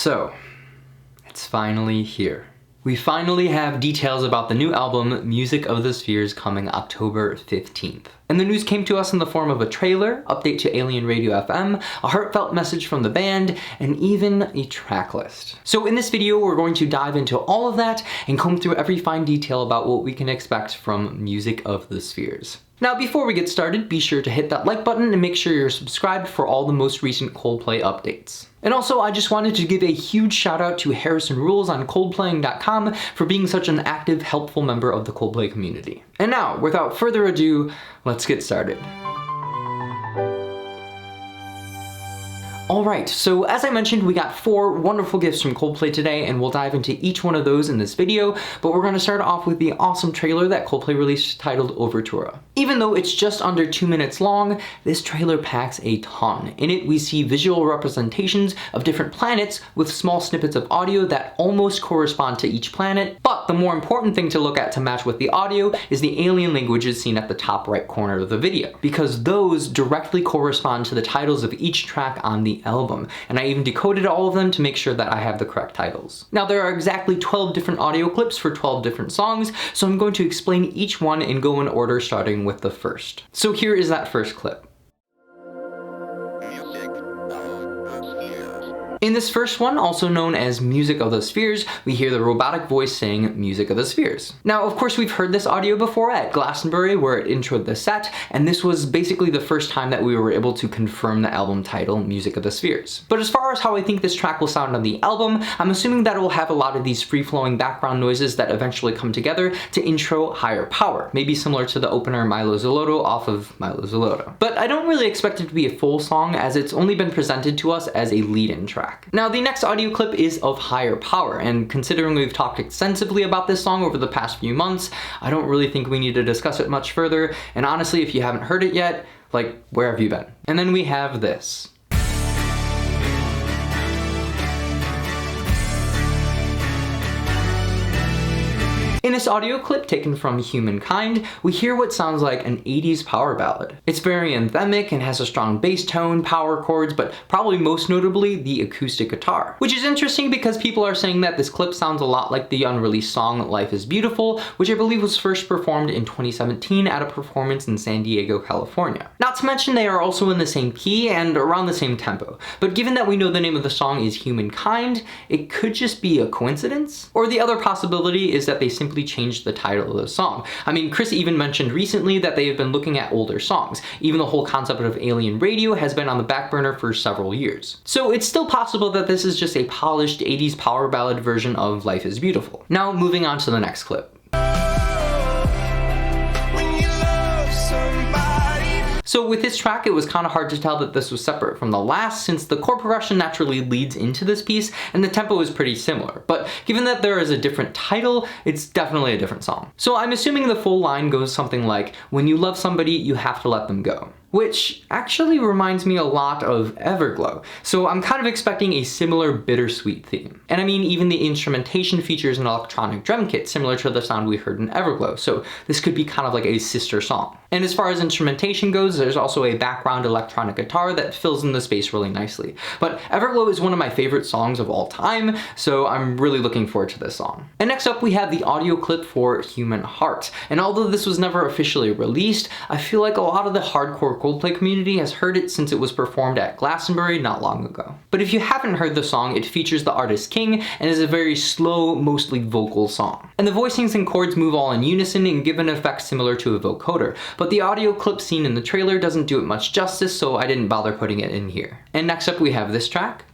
So, it's finally here. We finally have details about the new album, Music of the Spheres, coming October 15th. And the news came to us in the form of a trailer, update to Alien Radio FM, a heartfelt message from the band, and even a track list. So in this video, we're going to dive into all of that and comb through every fine detail about what we can expect from Music of the Spheres. Now, before we get started, be sure to hit that like button and make sure you're subscribed for all the most recent Coldplay updates. And also, I just wanted to give a huge shout out to Harrison Rules on Coldplaying.com for being such an active, helpful member of the Coldplay community. And now, without further ado, let's get started. Alright, so as I mentioned, we got 4 wonderful gifts from Coldplay today, and we'll dive into each one of those in this video, but we're going to start off with the awesome trailer that Coldplay released titled Overtura. Even though it's just under 2 minutes long, this trailer packs a ton. In it, we see visual representations of different planets with small snippets of audio that almost correspond to each planet, but the more important thing to look at to match with the audio is the alien languages seen at the top right corner of the video, because those directly correspond to the titles of each track on the album, and I even decoded all of them to make sure that I have the correct titles. Now, there are exactly 12 different audio clips for 12 different songs, so I'm going to explain each one and go in order, starting with the first. So here is that first clip. In this first one, also known as Music of the Spheres, we hear the robotic voice saying Music of the Spheres. Now, of course, we've heard this audio before at Glastonbury, where it introed the set, and this was basically the first time that we were able to confirm the album title, Music of the Spheres. But as far as how I think this track will sound on the album, I'm assuming that it will have a lot of these free-flowing background noises that eventually come together to intro Higher Power, maybe similar to the opener Milo Zoloto off of Milo Zoloto. But I don't really expect it to be a full song, as it's only been presented to us as a lead-in track. Now, the next audio clip is of Higher Power, and considering we've talked extensively about this song over the past few months, I don't really think we need to discuss it much further, and honestly, if you haven't heard it yet, like, where have you been? And then we have this. In this audio clip taken from Humankind, we hear what sounds like an 80s power ballad. It's very anthemic and has a strong bass tone, power chords, but probably most notably the acoustic guitar. Which is interesting because people are saying that this clip sounds a lot like the unreleased song Life is Beautiful, which I believe was first performed in 2017 at a performance in San Diego, California. Not to mention they are also in the same key and around the same tempo, but given that we know the name of the song is Humankind, it could just be a coincidence? Or the other possibility is that they simply changed the title of the song. I mean, Chris even mentioned recently that they have been looking at older songs. Even the whole concept of Alien Radio has been on the back burner for several years. So it's still possible that this is just a polished 80s power ballad version of Life is Beautiful. Now, moving on to the next clip. So with this track, it was kind of hard to tell that this was separate from the last, since the chord progression naturally leads into this piece and the tempo is pretty similar. But given that there is a different title, it's definitely a different song. So I'm assuming the full line goes something like, when you love somebody, you have to let them go. Which actually reminds me a lot of Everglow, so I'm kind of expecting a similar bittersweet theme. And I mean, even the instrumentation features an electronic drum kit similar to the sound we heard in Everglow, so this could be kind of like a sister song. And as far as instrumentation goes, there's also a background electronic guitar that fills in the space really nicely. But Everglow is one of my favorite songs of all time, so I'm really looking forward to this song. And next up, we have the audio clip for Human Heart. And although this was never officially released, I feel like a lot of the hardcore Coldplay community has heard it since it was performed at Glastonbury not long ago. But if you haven't heard the song, it features the artist King and is a very slow, mostly vocal song. And the voicings and chords move all in unison and give an effect similar to a vocoder, but the audio clip seen in the trailer doesn't do it much justice, so I didn't bother putting it in here. And next up we have this track.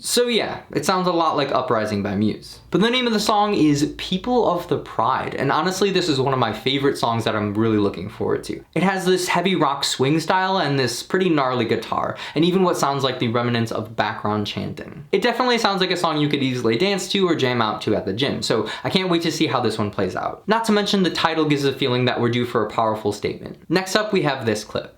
So yeah, it sounds a lot like Uprising by Muse. But the name of the song is People of the Pride, and honestly this is one of my favorite songs that I'm really looking forward to. It has this heavy rock swing style and this pretty gnarly guitar, and even what sounds like the remnants of background chanting. It definitely sounds like a song you could easily dance to or jam out to at the gym, so I can't wait to see how this one plays out. Not to mention the title gives a feeling that we're due for a powerful statement. Next up we have this clip.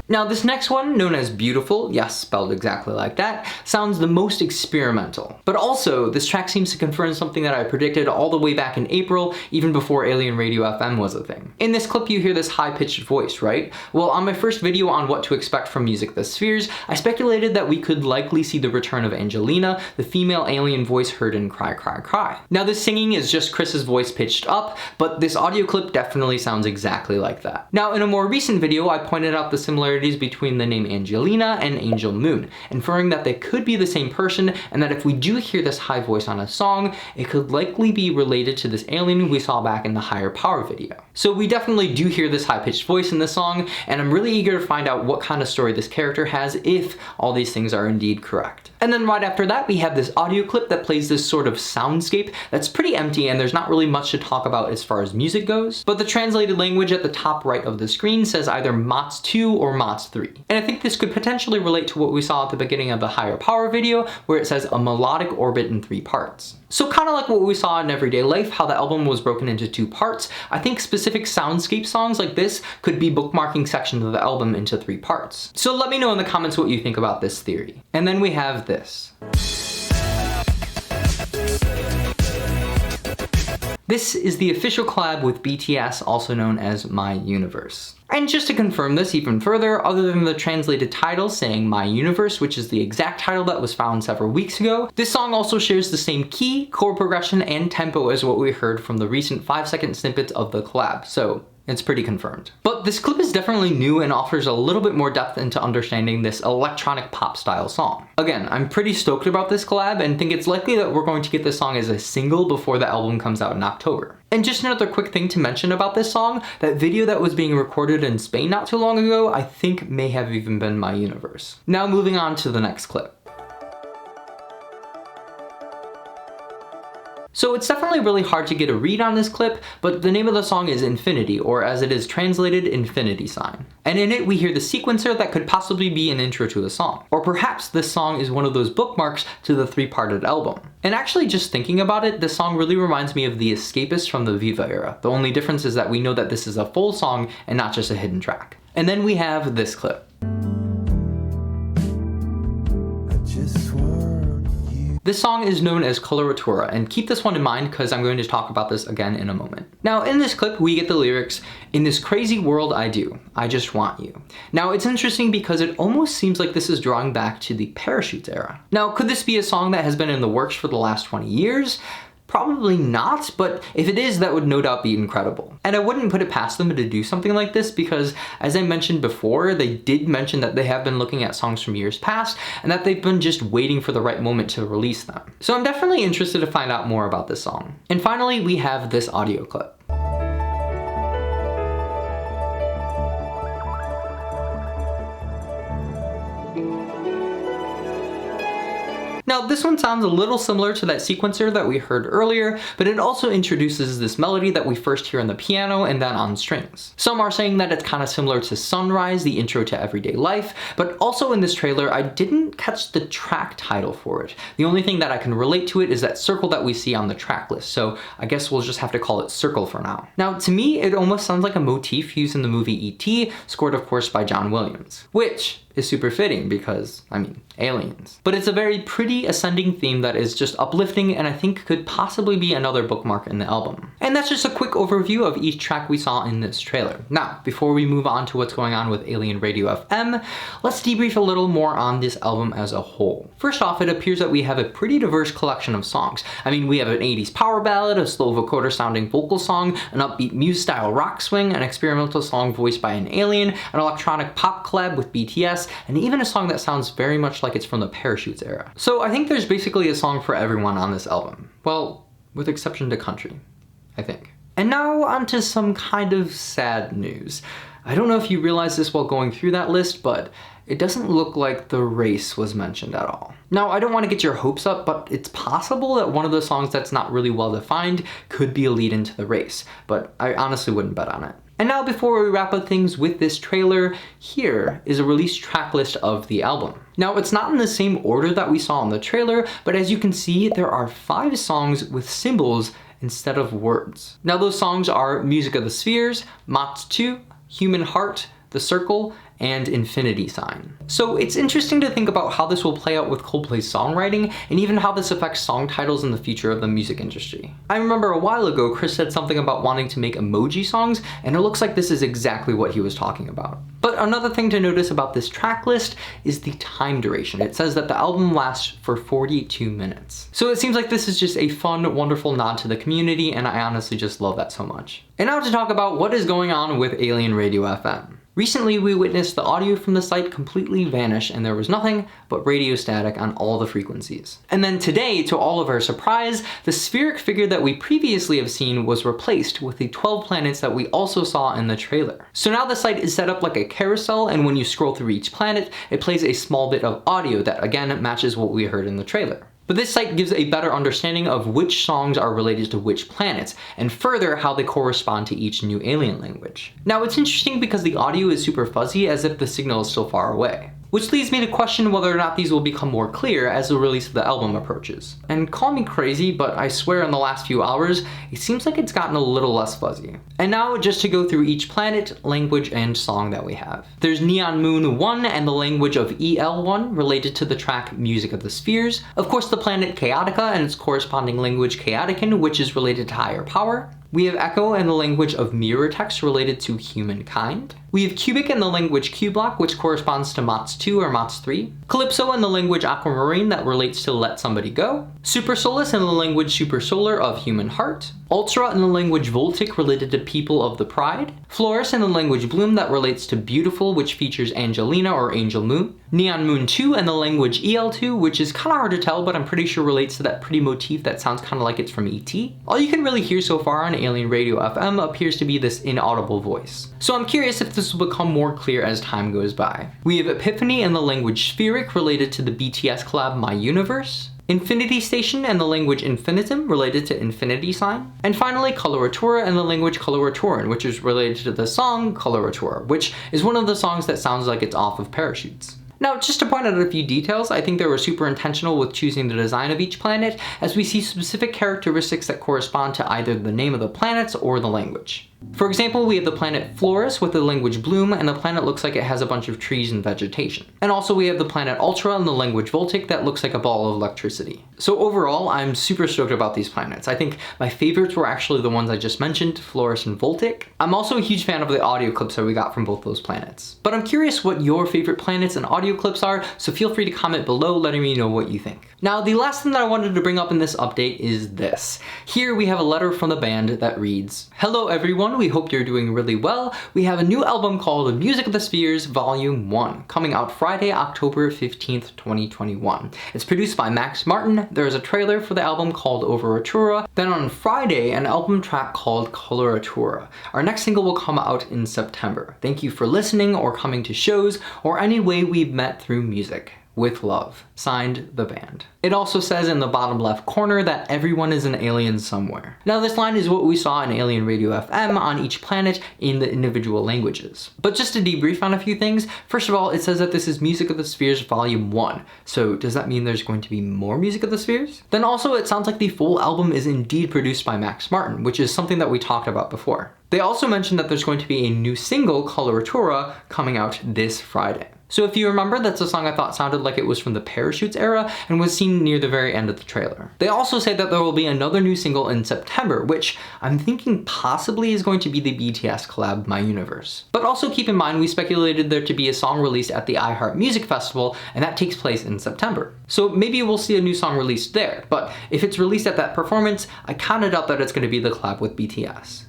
Now this next one, known as Beautiful, yes, spelled exactly like that, sounds the most experimental. But also, this track seems to confirm something that I predicted all the way back in April, even before Alien Radio FM was a thing. In this clip you hear this high-pitched voice, right? Well, on my first video on what to expect from Music the Spheres, I speculated that we could likely see the return of Angelina, the female alien voice heard in Cry Cry Cry. Now this singing is just Chris's voice pitched up, but this audio clip definitely sounds exactly like that. Now in a more recent video I pointed out the similarities between the name Angelina and Angel Moon, inferring that they could be the same person and that if we do hear this high voice on a song, it could likely be related to this alien we saw back in the Higher Power video. So we definitely do hear this high-pitched voice in this song, and I'm really eager to find out what kind of story this character has if all these things are indeed correct. And then right after that we have this audio clip that plays this sort of soundscape that's pretty empty and there's not really much to talk about as far as music goes, but the translated language at the top right of the screen says either MOTS 2 or MOTS 3. And I think this could potentially relate to what we saw at the beginning of the Higher Power video where it says a melodic orbit in 3 parts. So kind of like what we saw in Everyday Life, how the album was broken into 2 parts, I think specific soundscape songs like this could be bookmarking sections of the album into 3 parts. So let me know in the comments what you think about this theory. And then we have this. This is the official collab with BTS, also known as My Universe. And just to confirm this even further, other than the translated title saying My Universe, which is the exact title that was found several weeks ago, this song also shares the same key, chord progression, and tempo as what we heard from the recent 5-second snippets of the collab, so it's pretty confirmed. But this clip is definitely new and offers a little bit more depth into understanding this electronic pop style song. Again, I'm pretty stoked about this collab and think it's likely that we're going to get this song as a single before the album comes out in October. And just another quick thing to mention about this song, that video that was being recorded in Spain not too long ago, I think may have even been My Universe. Now moving on to the next clip. So it's definitely really hard to get a read on this clip, but the name of the song is Infinity, or as it is translated, Infinity Sign. And in it we hear the sequencer that could possibly be an intro to the song. Or perhaps this song is one of those bookmarks to the 3-parted album. And actually just thinking about it, this song really reminds me of The Escapist from the Viva era. The only difference is that we know that this is a full song and not just a hidden track. And then we have this clip. This song is known as Coloratura, and keep this one in mind because I'm going to talk about this again in a moment. Now in this clip we get the lyrics, "In this crazy world I do, I just want you." Now it's interesting because it almost seems like this is drawing back to the Parachutes era. Now could this be a song that has been in the works for the last 20 years? Probably not, but if it is, that would no doubt be incredible. And I wouldn't put it past them to do something like this because, as I mentioned before, they did mention that they have been looking at songs from years past and that they've been just waiting for the right moment to release them. So I'm definitely interested to find out more about this song. And finally, we have this audio clip. Now this one sounds a little similar to that sequencer that we heard earlier, but it also introduces this melody that we first hear on the piano and then on strings. Some are saying that it's kind of similar to Sunrise, the intro to Everyday Life, but also in this trailer I didn't catch the track title for it. The only thing that I can relate to it is that circle that we see on the track list, so I guess we'll just have to call it Circle for now. Now to me it almost sounds like a motif used in the movie E.T., scored of course by John Williams, which is super fitting because, I mean, aliens. But it's a very pretty ascending theme that is just uplifting and I think could possibly be another bookmark in the album. And that's just a quick overview of each track we saw in this trailer. Now, before we move on to what's going on with Alien Radio FM, let's debrief a little more on this album as a whole. First off, it appears that we have a pretty diverse collection of songs. I mean, we have an 80s power ballad, a slow vocoder sounding vocal song, an upbeat Muse-style rock swing, an experimental song voiced by an alien, an electronic pop collab with BTS, and even a song that sounds very much like it's from the Parachutes era. So I think there's basically a song for everyone on this album. Well, with exception to country, I think. And now onto some kind of sad news. I don't know if you realized this while going through that list, but it doesn't look like The Race was mentioned at all. Now, I don't want to get your hopes up, but it's possible that one of the songs that's not really well defined could be a lead into The Race, but I honestly wouldn't bet on it. And now before we wrap up things with this trailer, here is a release track list of the album. Now it's not in the same order that we saw in the trailer, but as you can see, there are 5 songs with symbols instead of words. Now those songs are Music of the Spheres, MOTS 2, Human Heart, The Circle, and infinity sign. So it's interesting to think about how this will play out with Coldplay's songwriting and even how this affects song titles in the future of the music industry. I remember a while ago Chris said something about wanting to make emoji songs, and it looks like this is exactly what he was talking about. But another thing to notice about this track list is the time duration. It says that the album lasts for 42 minutes. So it seems like this is just a fun, wonderful nod to the community, and I honestly just love that so much. And now to talk about what is going on with Alien Radio FM. Recently, we witnessed the audio from the site completely vanish, and there was nothing but radio static on all the frequencies. And then today, to all of our surprise, the spheric figure that we previously have seen was replaced with the 12 planets that we also saw in the trailer. So now the site is set up like a carousel, and when you scroll through each planet, it plays a small bit of audio that again matches what we heard in the trailer. But this site gives a better understanding of which songs are related to which planets, and further how they correspond to each new alien language. Now it's interesting because the audio is super fuzzy, as if the signal is still far away. Which leads me to question whether or not these will become more clear as the release of the album approaches. And call me crazy, but I swear in the last few hours, it seems like it's gotten a little less fuzzy. And now just to go through each planet, language, and song that we have. There's Neon Moon 1 and the language of EL1 related to the track Music of the Spheres. Of course the planet Chaotica and its corresponding language Chaotican, which is related to higher power. We have Echo and the language of mirror text related to humankind. We have Cubic and the language Cublock, which corresponds to MOTS 2 or MOTS 3. Calypso and the language Aquamarine that relates to Let Somebody Go. Supersolus and the language Supersolar of Human Heart. Ultra and the language Voltic related to People of the Pride. Florus and the language Bloom that relates to Beautiful, which features Angelina or Angel Moon. Neon Moon 2 and the language EL2, which is kind of hard to tell, but I'm pretty sure relates to that pretty motif that sounds kind of like it's from E.T. All you can really hear so far on Alien Radio FM appears to be this inaudible voice. So I'm curious if this will become more clear as time goes by. We have Epiphany and the language Spheric related to the BTS collab My Universe. Infinity Station and the language Infinitum related to Infinity Sign. And finally Coloratura and the language Coloraturan, which is related to the song Coloratura, which is one of the songs that sounds like it's off of Parachutes. Now, just to point out a few details, I think they were super intentional with choosing the design of each planet, as we see specific characteristics that correspond to either the name of the planets or the language. For example, we have the planet Florus with the language Bloom, and the planet looks like it has a bunch of trees and vegetation. And also we have the planet Ultra and the language Voltic that looks like a ball of electricity. So overall, I'm super stoked about these planets. I think my favorites were actually the ones I just mentioned, Florus and Voltic. I'm also a huge fan of the audio clips that we got from both those planets. But I'm curious what your favorite planets and audio clips are, so feel free to comment below letting me know what you think. Now, the last thing that I wanted to bring up in this update is this. Here we have a letter from the band that reads, "Hello everyone, we hope you're doing really well. We have a new album called Music of the Spheres Volume 1, coming out Friday, October 15th, 2021. It's produced by Max Martin. There is a trailer for the album called Overtura. Then on Friday, an album track called Coloratura. Our next single will come out in September. Thank you for listening or coming to shows or any way we've met through music. With love. Signed, the band." It also says in the bottom left corner that everyone is an alien somewhere. Now this line is what we saw in Alien Radio FM on each planet in the individual languages. But just to debrief on a few things, first of all, it says that this is Music of the Spheres Volume 1. So does that mean there's going to be more Music of the Spheres? Then also it sounds like the full album is indeed produced by Max Martin, which is something that we talked about before. They also mentioned that there's going to be a new single, Coloratura, coming out this Friday. So if you remember, that's a song I thought sounded like it was from the Parachutes era and was seen near the very end of the trailer. They also say that there will be another new single in September, which I'm thinking possibly is going to be the BTS collab My Universe. But also keep in mind, we speculated there to be a song released at the iHeart Music Festival, and that takes place in September. So maybe we'll see a new song released there, but if it's released at that performance, I kinda doubt that it's going to be the collab with BTS.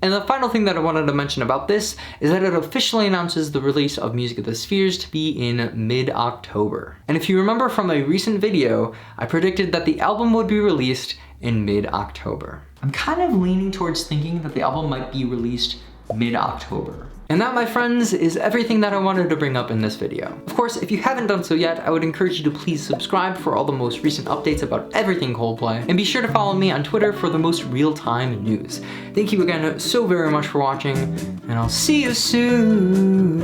And the final thing that I wanted to mention about this is that it officially announces the release of Music of the Spheres to be in mid-October. And if you remember from a recent video, I predicted that the album would be released in mid-October. I'm kind of leaning towards thinking that the album might be released mid-October. And that, my friends, is everything that I wanted to bring up in this video. Of course, if you haven't done so yet, I would encourage you to please subscribe for all the most recent updates about everything Coldplay, and be sure to follow me on Twitter for the most real-time news. Thank you again so very much for watching, and I'll see you soon.